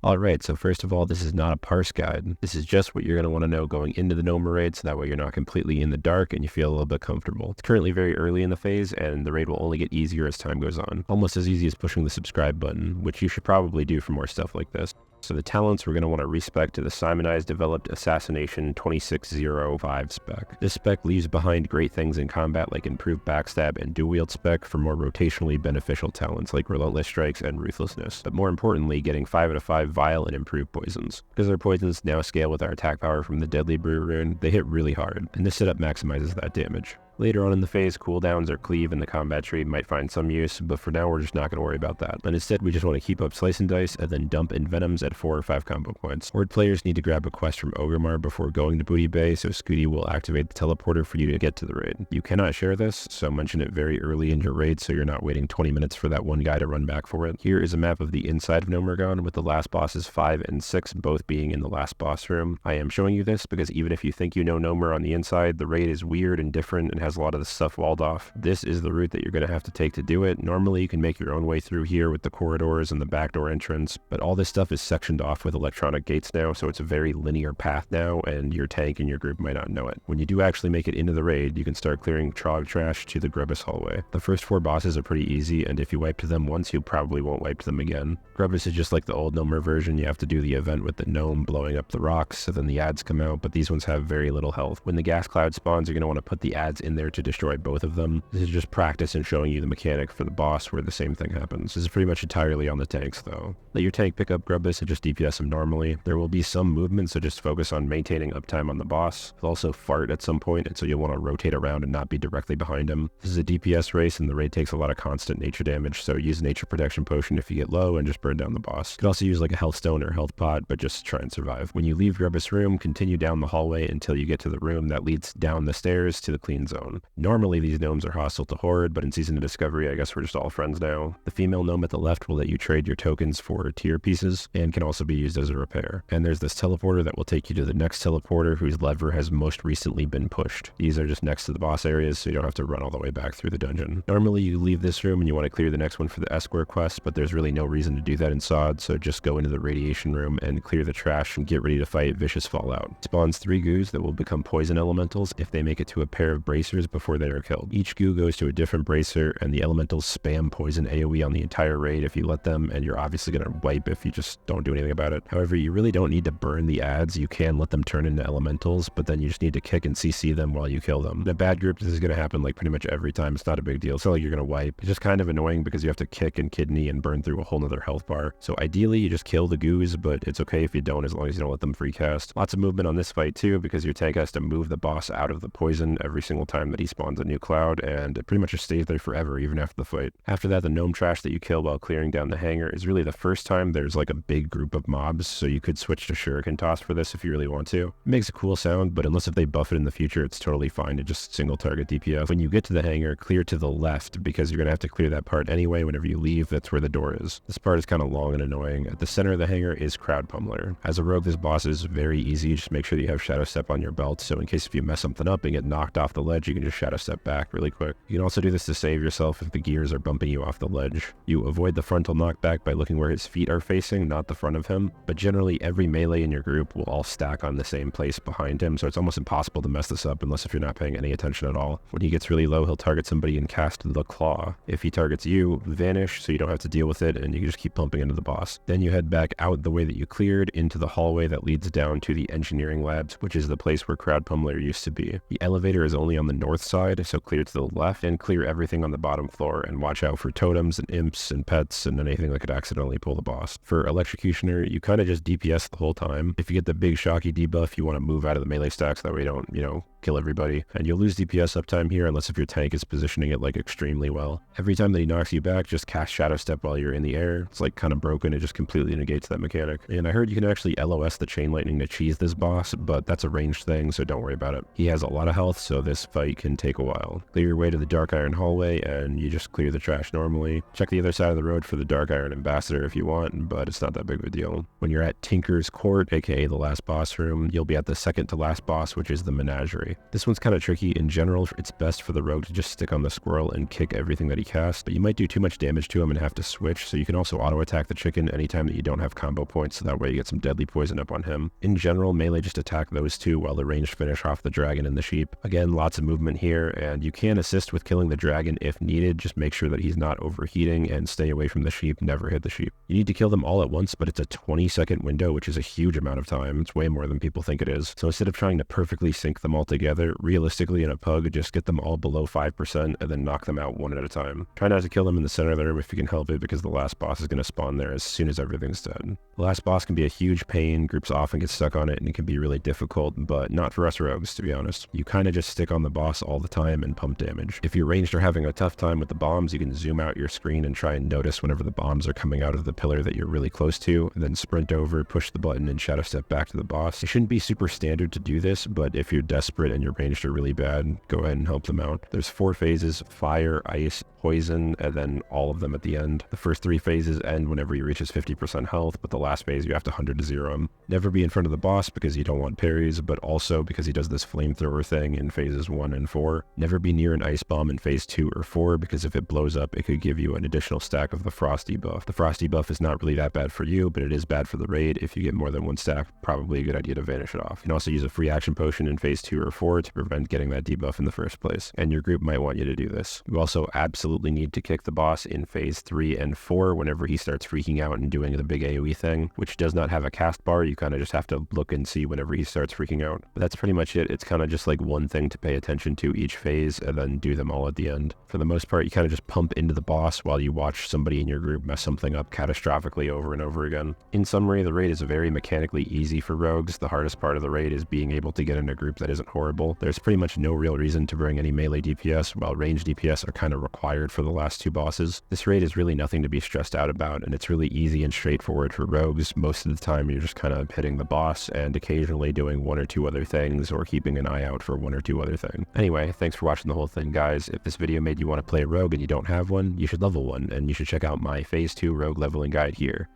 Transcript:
Alright, so first of all, this is not a parse guide. This is just what you're going to want to know going into the Gnomeregan Raid, so that way you're not completely in the dark and you feel a little bit comfortable. It's currently very early in the phase, and the raid will only get easier as time goes on. Almost as easy as pushing the subscribe button, which you should probably do for more stuff like this. So the talents we're going to want to respec to the Simonized Developed Assassination 2605 spec. This spec leaves behind great things in combat like improved backstab and dual wield spec for more rotationally beneficial talents like Relentless Strikes and Ruthlessness, but more importantly getting 5 out of 5 Vile and improved poisons. Because our poisons now scale with our attack power from the Deadly Brew rune, they hit really hard, and this setup maximizes that damage. Later on in the phase, cooldowns or cleave in the combat tree might find some use, but for now we're just not going to worry about that. And instead we just want to keep up Slice and Dice and then dump Envenoms at 4 or 5 combo points. Horde players need to grab a quest from Ogremar before going to Booty Bay, so Scooty will activate the teleporter for you to get to the raid. You cannot share this, so mention it very early in your raid so you're not waiting 20 minutes for that one guy to run back for it. Here is a map of the inside of Gnomeregan with the last bosses 5 and 6 both being in the last boss room. I am showing you this because even if you think you know Gnomer on the inside, the raid is weird and different and has a lot of the stuff walled off. This is the route that you're going to have to take to do it. Normally you can make your own way through here with the corridors and the backdoor entrance, but all this stuff is sectioned off with electronic gates now, so it's a very linear path now, and your tank and your group might not know it. When you do actually make it into the raid, you can start clearing Trog trash to the Grubbus hallway. The first 4 bosses are pretty easy, and if you wipe to them once, you probably won't wipe to them again. Grubbus is just like the old Gnomer version. You have to do the event with the gnome blowing up the rocks, so then the ads come out, but these ones have very little health. When the gas cloud spawns, you're going to want to put the ads in there to destroy both of them. This is just practice and showing you the mechanic for the boss where the same thing happens. This is pretty much entirely on the tanks though. Let your tank pick up Grubbus and just DPS him normally. There will be some movement, so just focus on maintaining uptime on the boss. He'll also fart at some point, and so you'll want to rotate around and not be directly behind him. This is a DPS race and the raid takes a lot of constant nature damage, so use nature protection potion if you get low and just burn down the boss. You could also use like a health stone or health pot, but just try and survive. When you leave Grubbus room, continue down the hallway until you get to the room that leads down the stairs to the clean zone. Normally these gnomes are hostile to Horde, but in Season of Discovery I guess we're just all friends now. The female gnome at the left will let you trade your tokens for tier pieces and can also be used as a repair. And there's this teleporter that will take you to the next teleporter whose lever has most recently been pushed. These are just next to the boss areas, so you don't have to run all the way back through the dungeon. Normally you leave this room and you want to clear the next one for the escort quest, but there's really no reason to do that in SoD, so just go into the radiation room and clear the trash and get ready to fight Vicious Fallout. It spawns 3 goos that will become poison elementals if they make it to a pair of bracers before they are killed. Each goo goes to a different bracer, and the elementals spam poison AoE on the entire raid if you let them, and you're obviously going to wipe if you just don't do anything about it. However, you really don't need to burn the ads. You can let them turn into elementals, but then you just need to kick and CC them while you kill them. In a bad group, this is going to happen like pretty much every time. It's not a big deal. It's not like you're going to wipe. It's just kind of annoying because you have to kick and kidney and burn through a whole nother health bar. So ideally, you just kill the goos, but it's okay if you don't as long as you don't let them free cast. Lots of movement on this fight too, because your tank has to move the boss out of the poison every single time that he spawns a new cloud, and it pretty much just stays there forever even after the fight. After that, the gnome trash that you kill while clearing down the hangar is really the first time there's like a big group of mobs, so you could switch to shuriken toss for this if you really want to. It makes a cool sound, but unless if they buff it in the future, it's totally fine to just single target DPS. When you get to the hangar, clear to the left because you're going to have to clear that part anyway. Whenever you leave, that's where the door is. This part is kind of long and annoying. At the center of the hangar is Crowd Pummeler. As a rogue, this boss is very easy. Just make sure that you have Shadowstep on your belt, so in case if you mess something up and get knocked off the ledge, you can just Shadowstep back really quick. You can also do this to save yourself if the gears are bumping you off the ledge. You avoid the frontal knockback by looking where his feet are facing, not the front of him, but generally every melee in your group will all stack on the same place behind him, so it's almost impossible to mess this up unless if you're not paying any attention at all. When he gets really low, he'll target somebody and cast the Claw. If he targets you, vanish so you don't have to deal with it, and you can just keep pumping into the boss. Then you head back out the way that you cleared into the hallway that leads down to the engineering labs, which is the place where Crowd Pummeler used to be. The elevator is only on the north side, so clear to the left and clear everything on the bottom floor, and watch out for totems and imps and pets and anything that could accidentally pull the boss. For Electrocutioner, you kind of just DPS the whole time. If you get the big shocky debuff, you want to move out of the melee stacks, that way you don't, kill everybody. And you'll lose DPS uptime here unless if your tank is positioning it like extremely well. Every time that he knocks you back, just cast Shadowstep while you're in the air. It's like kind of broken. It just completely negates that mechanic. And I heard you can actually LOS the Chain Lightning to cheese this boss, but that's a ranged thing, so don't worry about it. He has a lot of health, so this fight fight can take a while. Clear your way to the Dark Iron hallway and you just clear the trash normally. Check the other side of the road for the Dark Iron Ambassador if you want, but it's not that big of a deal. When you're at Tinker's Court, aka the last boss room, you'll be at the second to last boss, which is the Menagerie. This one's kind of tricky. In general, it's best for the rogue to just stick on the squirrel and kick everything that he casts, but you might do too much damage to him and have to switch, so you can also auto-attack the chicken anytime that you don't have combo points, so that way you get some deadly poison up on him. In general, melee just attack those two while the ranged finish off the dragon and the sheep. Again, lots of movement here, and you can assist with killing the dragon if needed. Just make sure that he's not overheating and stay away from the sheep, never hit the sheep. You need to kill them all at once, but it's a 20-second window, which is a huge amount of time. It's way more than people think it is. So instead of trying to perfectly sync them all together, realistically in a pug, just get them all below 5% and then knock them out one at a time. Try not to kill them in the center of the room if you can help it, because the last boss is going to spawn there as soon as everything's dead. The last boss can be a huge pain, groups often get stuck on it, and it can be really difficult, but not for us rogues, to be honest. You kind of just stick on the boss all the time and pump damage. If your ranged are having a tough time with the bombs, you can zoom out your screen and try and notice whenever the bombs are coming out of the pillar that you're really close to, and then sprint over, push the button, and Shadowstep back to the boss. It shouldn't be super standard to do this, but if you're desperate and your ranged are really bad, go ahead and help them out. There's 4 phases: fire, ice, poison, and then all of them at the end. The first 3 phases end whenever he reaches 50% health, but the last phase you have to 100 to 0 him. Never be in front of the boss because you don't want parries, but also because he does this flamethrower thing in phases 1 and 4. Never be near an ice bomb in phase 2 or 4, because if it blows up, it could give you an additional stack of the frost debuff. The frost debuff is not really that bad for you, but it is bad for the raid. If you get more than 1 stack, probably a good idea to vanish it off. You can also use a free action potion in phase 2 or 4 to prevent getting that debuff in the first place, and your group might want you to do this. You also absolutely need to kick the boss in phase 3 and 4 whenever he starts freaking out and doing the big AoE thing, which does not have a cast bar. You kind of just have to look and see whenever he starts freaking out. But that's pretty much it. It's kind of just like one thing to pay attention to each phase and then do them all at the end. For the most part, you kind of just pump into the boss while you watch somebody in your group mess something up catastrophically over and over again. In summary, the raid is very mechanically easy for rogues. The hardest part of the raid is being able to get in a group that isn't horrible. There's pretty much no real reason to bring any melee DPS, while ranged DPS are kind of required for the last 2 bosses. This raid is really nothing to be stressed out about, and it's really easy and straightforward for rogues. Most of the time you're just kind of hitting the boss and occasionally doing 1 or 2 other things, or keeping an eye out for 1 or 2 other things. Anyway, thanks for watching the whole thing, guys. If this video made you want to play a rogue and you don't have one, you should level one, and you should check out my phase 2 rogue leveling guide here.